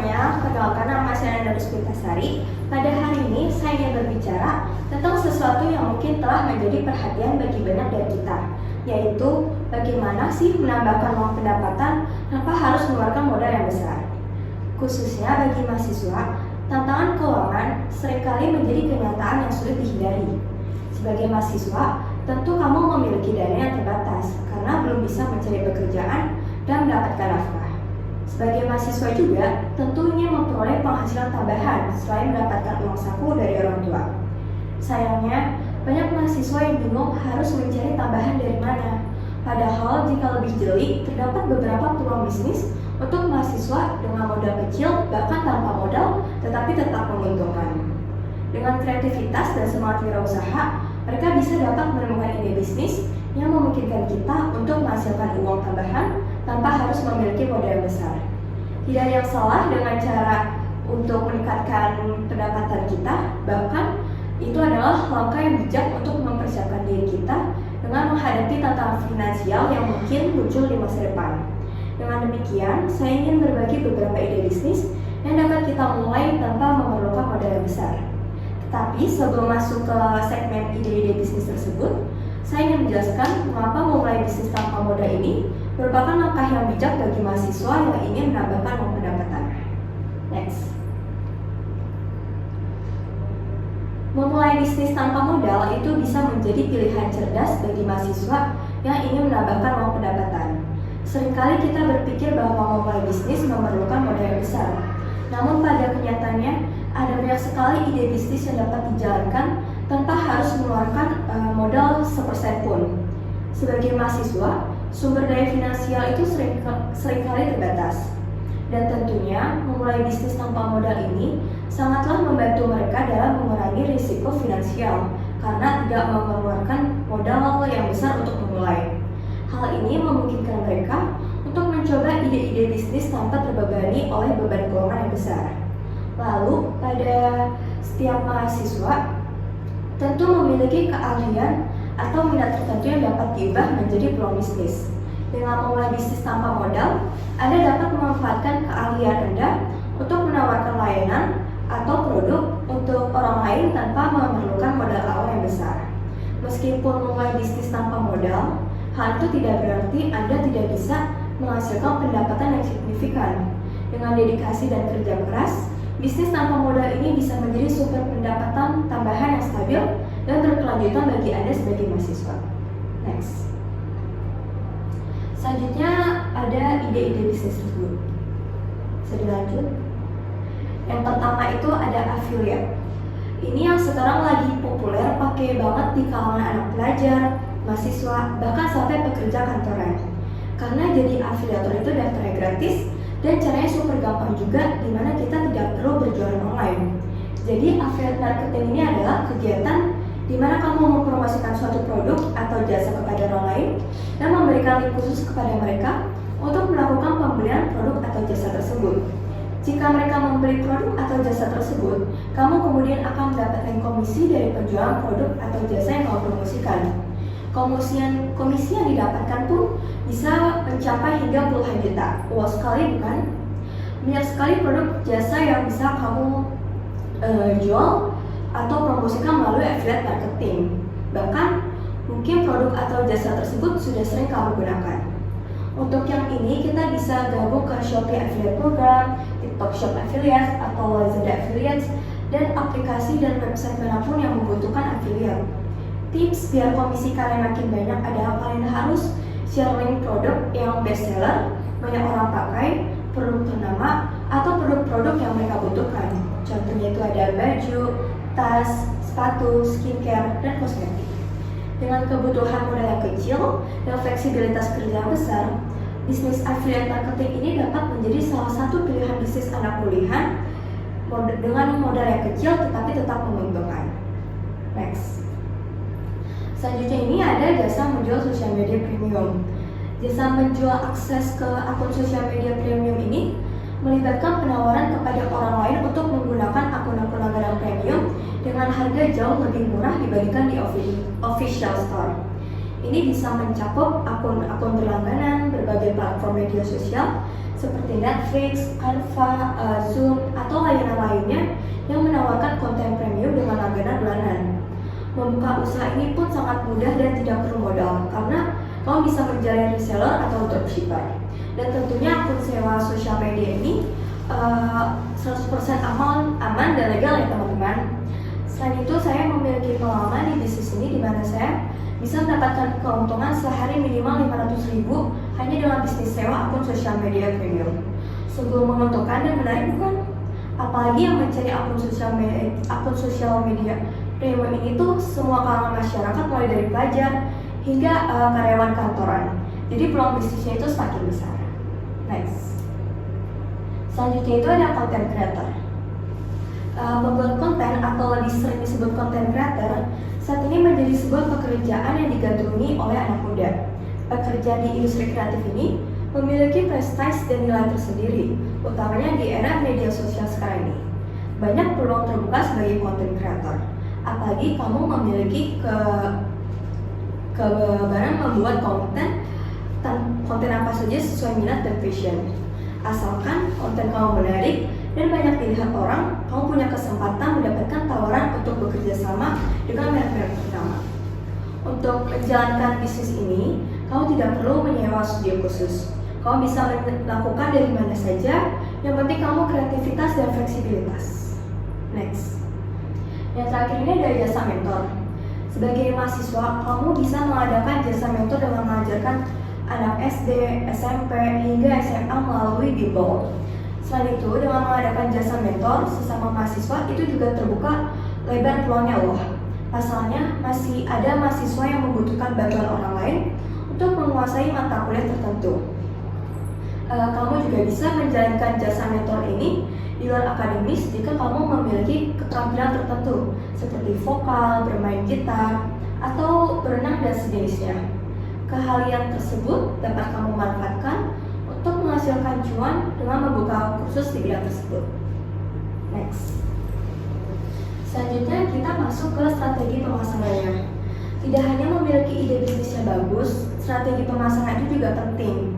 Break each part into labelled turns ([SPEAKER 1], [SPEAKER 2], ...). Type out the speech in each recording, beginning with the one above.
[SPEAKER 1] semuanya, perkenalkan nama saya Nanda Puspitasari. Pada hari ini saya ingin berbicara tentang sesuatu yang mungkin telah menjadi perhatian bagi banyak dari kita, yaitu bagaimana sih menambahkan uang pendapatan tanpa harus mengeluarkan modal yang besar. Khususnya bagi mahasiswa, tantangan keuangan seringkali menjadi kenyataan yang sulit dihindari. Sebagai mahasiswa, tentu kamu memiliki dana yang terbatas karena belum bisa mencari pekerjaan dan mendapatkan nafkah. Sebagai mahasiswa juga, tentu ingin memperoleh penghasilan tambahan selain mendapatkan uang saku dari orang tua. Sayangnya, banyak mahasiswa yang bingung harus mencari tambahan dari mana. Padahal jika lebih jeli, terdapat beberapa peluang bisnis untuk mahasiswa dengan modal kecil, bahkan tanpa modal, tetapi tetap menguntungkan. Dengan kreativitas dan semangat wirausaha, mereka bisa dapat menemukan ide bisnis yang memungkinkan kita untuk menghasilkan uang tambahan tanpa harus memiliki modal yang besar. Tidak ada yang salah dengan cara untuk meningkatkan pendapatan kita, bahkan itu adalah langkah yang bijak untuk mempersiapkan diri kita dengan menghadapi tantangan finansial yang mungkin muncul di masa depan. Dengan demikian, saya ingin berbagi beberapa ide bisnis yang dapat kita mulai tanpa memerlukan modal yang besar. Tetapi sebelum masuk ke segmen ide-ide bisnis tersebut, saya ingin menjelaskan mengapa memulai bisnis tanpa modal ini merupakan langkah yang bijak bagi mahasiswa yang ingin menambahkan uang pendapatan. Next. Memulai bisnis tanpa modal itu bisa menjadi pilihan cerdas bagi mahasiswa yang ingin menambahkan uang pendapatan. Seringkali kita berpikir bahwa memulai bisnis memerlukan modal yang besar. Namun pada kenyataannya, ada banyak sekali ide bisnis yang dapat dijalankan tanpa harus mengeluarkan modal 1% pun. Sebagai mahasiswa, sumber daya finansial itu seringkali terbatas. Dan tentunya, memulai bisnis tanpa modal ini sangatlah membantu mereka dalam mengurangi risiko finansial karena tidak mengeluarkan modal yang besar untuk memulai. Hal ini memungkinkan mereka untuk mencoba ide-ide bisnis tanpa terbebani oleh beban keuangan yang besar. Lalu, pada setiap mahasiswa tentu memiliki keahlian atau minat tertentu yang dapat diubah menjadi peluang bisnis. Dengan memulai bisnis tanpa modal, Anda dapat memanfaatkan keahlian Anda untuk menawarkan layanan atau produk untuk orang lain tanpa memerlukan modal awal yang besar. Meskipun memulai bisnis tanpa modal, hal itu tidak berarti Anda tidak bisa menghasilkan pendapatan yang signifikan. Dengan dedikasi dan kerja keras, bisnis tanpa modal ini bisa menjadi sumber pendapatan tambahan yang stabil dan berkelanjutan bagi Anda sebagai mahasiswa. Next. Selanjutnya ada ide-ide bisnis tersebut. Bisa dilanjut. Yang pertama itu ada affiliate. Ini yang sekarang lagi populer, pakai banget di kalangan anak pelajar, mahasiswa, bahkan sampai pekerja kantoran. Karena jadi afiliator itu daftarnya gratis dan caranya super gampang juga, dimana kita tidak perlu berjualan online. Jadi affiliate marketing ini adalah kegiatan di mana kamu mempromosikan suatu produk atau jasa kepada orang lain dan memberikan link khusus kepada mereka untuk melakukan pembelian produk atau jasa tersebut. Jika mereka membeli produk atau jasa tersebut, kamu kemudian akan mendapatkan komisi dari penjualan produk atau jasa yang kamu promosikan. Komisi yang didapatkan pun bisa mencapai hingga puluhan juta. Wow sekali bukan? Banyak sekali produk jasa yang bisa kamu jual atau promosikan melalui affiliate marketing. Bahkan mungkin produk atau jasa tersebut sudah sering kamu gunakan. Untuk yang ini kita bisa gabung ke Shopee Affiliate Program, TikTok Shop Affiliate atau Lazada Affiliate, dan aplikasi dan website manapun yang membutuhkan affiliate. Tips biar komisi kalian makin banyak adalah kalian harus share link produk yang best seller, banyak orang pakai, produk ternama, atau produk-produk yang mereka butuhkan. Contohnya itu ada baju, tas, sepatu, skincare, dan kosmetik. Dengan kebutuhan modal yang kecil dan fleksibilitas kerja yang besar, bisnis affiliate marketing ini dapat menjadi salah satu pilihan bisnis anak kuliahan dengan modal yang kecil tetapi tetap menguntungkan. Next. Selanjutnya ini ada jasa menjual sosial media premium. Jasa menjual akses ke akun sosial media premium ini melibatkan penawaran kepada orang lain untuk menggunakan akun-akun langganan premium dengan harga jauh lebih murah dibandingkan di official store. Ini bisa mencakup akun-akun berlangganan, berbagai platform media sosial, seperti Netflix, Canva, Zoom, atau layanan lainnya yang menawarkan konten premium dengan langganan bulanan. Membuka usaha ini pun sangat mudah dan tidak perlu modal, karena kamu bisa menjadi reseller atau dropshipper. Dan tentunya akun sewa sosial media ini 100% aman dan legal ya teman-teman. Selain itu, saya memiliki pengalaman di bisnis ini di mana saya bisa mendapatkan keuntungan sehari minimal 500.000 hanya dengan bisnis sewa akun sosial media premium. Sungguh menguntungkan dan menarik bukan? Apalagi yang mencari akun sosial media premium ini tuh semua kalangan masyarakat, mulai dari pelajar hingga karyawan kantoran. Jadi peluang bisnisnya itu semakin besar. Next. Selanjutnya itu ada content creator. Membuat konten atau lebih sering disebut content creator saat ini menjadi sebuah pekerjaan yang digandrungi oleh anak muda. Pekerja di industri kreatif ini memiliki prestasi dan nilai tersendiri, utamanya di era media sosial sekarang ini. Banyak peluang terbuka sebagai content creator, apalagi kamu memiliki kebaran membuat konten apa saja sesuai minat dan passion. Asalkan konten kamu menarik dan banyak dilihat orang, kamu punya kesempatan mendapatkan tawaran untuk bekerja sama dengan merek-merek ternama. Untuk menjalankan bisnis ini, kamu tidak perlu menyewa studio khusus. Kamu bisa melakukan dari mana saja, yang penting kamu kreativitas dan fleksibilitas. Next. Yang terakhir ini ada jasa mentor. Sebagai mahasiswa, kamu bisa mengadakan jasa mentor dengan mengajarkan anak SD, SMP, hingga SMA melalui Bimbel. Selain itu, dengan mengadakan jasa mentor sesama mahasiswa itu juga terbuka lebar peluangnya loh. Pasalnya, masih ada mahasiswa yang membutuhkan bantuan orang lain untuk menguasai mata kuliah tertentu. Kamu juga bisa menjalankan jasa mentor ini di luar akademis jika kamu memiliki keterampilan tertentu seperti vokal, bermain gitar, atau berenang dan sejenisnya. Keahlian tersebut dapat kamu manfaatkan untuk menghasilkan cuan dengan membuka kursus di bidang tersebut. Next. Selanjutnya kita masuk ke strategi pemasarannya. Tidak hanya memiliki ide bisnis yang bagus, strategi pemasaran itu juga penting.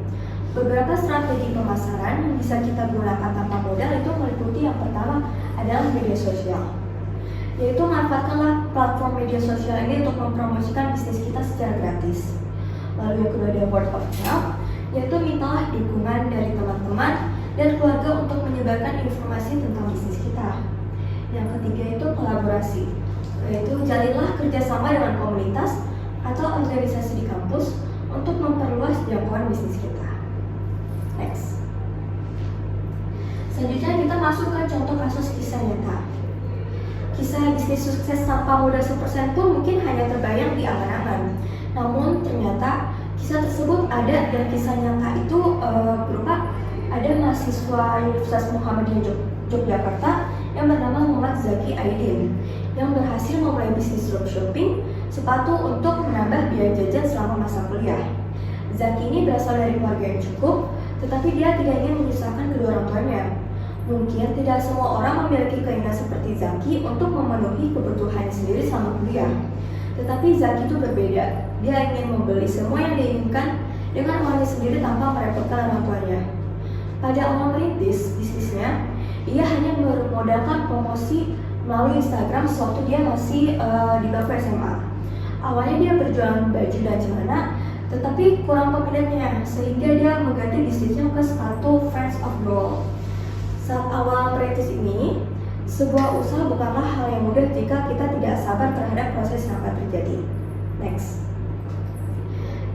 [SPEAKER 1] Beberapa strategi pemasaran yang bisa kita gunakan tanpa modal itu meliputi yang pertama adalah media sosial. Yaitu manfaatkanlah platform media sosial ini untuk mempromosikan bisnis kita secara gratis. Lalu yang kedua ada word of mouth, yaitu mintalah dukungan dari teman-teman dan keluarga untuk menyebarkan informasi tentang bisnis kita. Yang ketiga itu kolaborasi, yaitu jalinlah kerjasama dengan komunitas atau organisasi di kampus untuk memperluas jangkauan bisnis kita. Next. Selanjutnya kita masuk ke contoh kasus kisah nyata. Kisah bisnis sukses tanpa modal 1% pun mungkin hanya terbayang di angan-angan. Namun ternyata kisah tersebut ada, dan kisah nyata itu berupa ada mahasiswa Universitas Muhammadiyah Yogyakarta yang bernama Muhammad Zaki Aidin yang berhasil memulai bisnis dropshipping sepatu untuk menambah biaya jajan selama masa kuliah. Zaki ini berasal dari keluarga yang cukup, tetapi dia tidak ingin menyusahkan kedua orang tuanya. Mungkin tidak semua orang memiliki keinginan seperti Zaki untuk memenuhi kebutuhannya sendiri selama kuliah. Tetapi Zaki itu berbeda. Dia ingin membeli semua yang diinginkan dengan uangnya sendiri tanpa merepotkan orang tuanya. Pada awal merintis bisnisnya, ia hanya bermodalkan promosi melalui Instagram sewaktu dia masih di bangku SMA. Awalnya dia berjualan baju dan celana, tetapi kurang peminatnya sehingga dia mengganti bisnisnya ke sepatu Fans of Gold. Saat awal merintis ini, sebuah usaha bukanlah hal yang mudah jika kita tidak sabar terhadap proses yang akan terjadi. Next.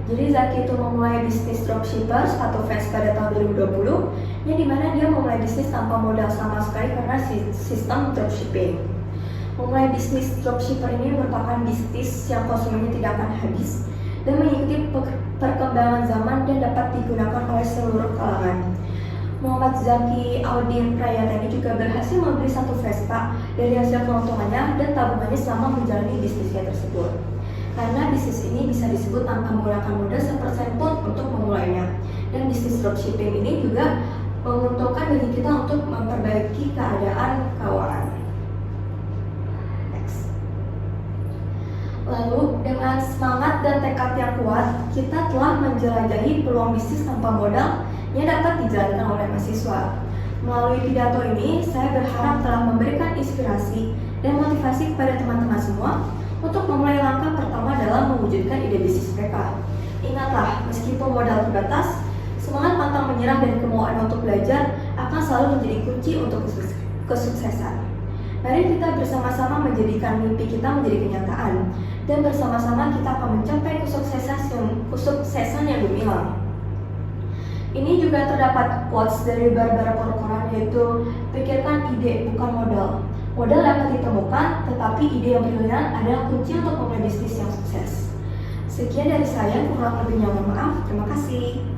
[SPEAKER 1] Jadi Zaki itu memulai bisnis dropshipper sepatu Vans pada tahun 2020, yang dimana dia memulai bisnis tanpa modal sama sekali karena sistem dropshipping. Memulai bisnis dropshipper ini merupakan bisnis yang konsumennya tidak akan habis dan mengikuti perkembangan zaman dan dapat digunakan oleh seluruh kalangan. Muhammad Zaki Aidin Prayata ini juga berhasil membeli satu Vespa dari hasil keuntungannya dan tabungannya selama menjalani bisnisnya tersebut. Karena bisnis ini bisa disebut tanpa menggunakan modal 1% pun untuk memulainya. Dan bisnis dropshipping ini juga menguntungkan bagi kita untuk memperbaiki keadaan keuangan. Next. Lalu dengan semangat dan tekad yang kuat, kita telah menjelajahi peluang bisnis tanpa modal yang dapat dijalankan oleh mahasiswa. Melalui pidato ini, saya berharap telah memberikan inspirasi dan motivasi kepada teman-teman semua untuk memulai langkah pertama dalam mewujudkan ide bisnis mereka. Ingatlah, meskipun modal terbatas, semangat pantang menyerah dan kemauan untuk belajar akan selalu menjadi kunci untuk kesuksesan. Mari kita bersama-sama menjadikan mimpi kita menjadi kenyataan, dan bersama-sama kita akan mencapai kesuksesan yang gemilang. Ini juga terdapat quotes dari Barbara Corcoran, yaitu pikirkan ide bukan modal. Modal dapat ditemukan, tetapi ide yang brilian adalah kunci untuk memulai bisnis yang sukses. Sekian dari saya, kurang lebihnya mohon maaf. Terima kasih.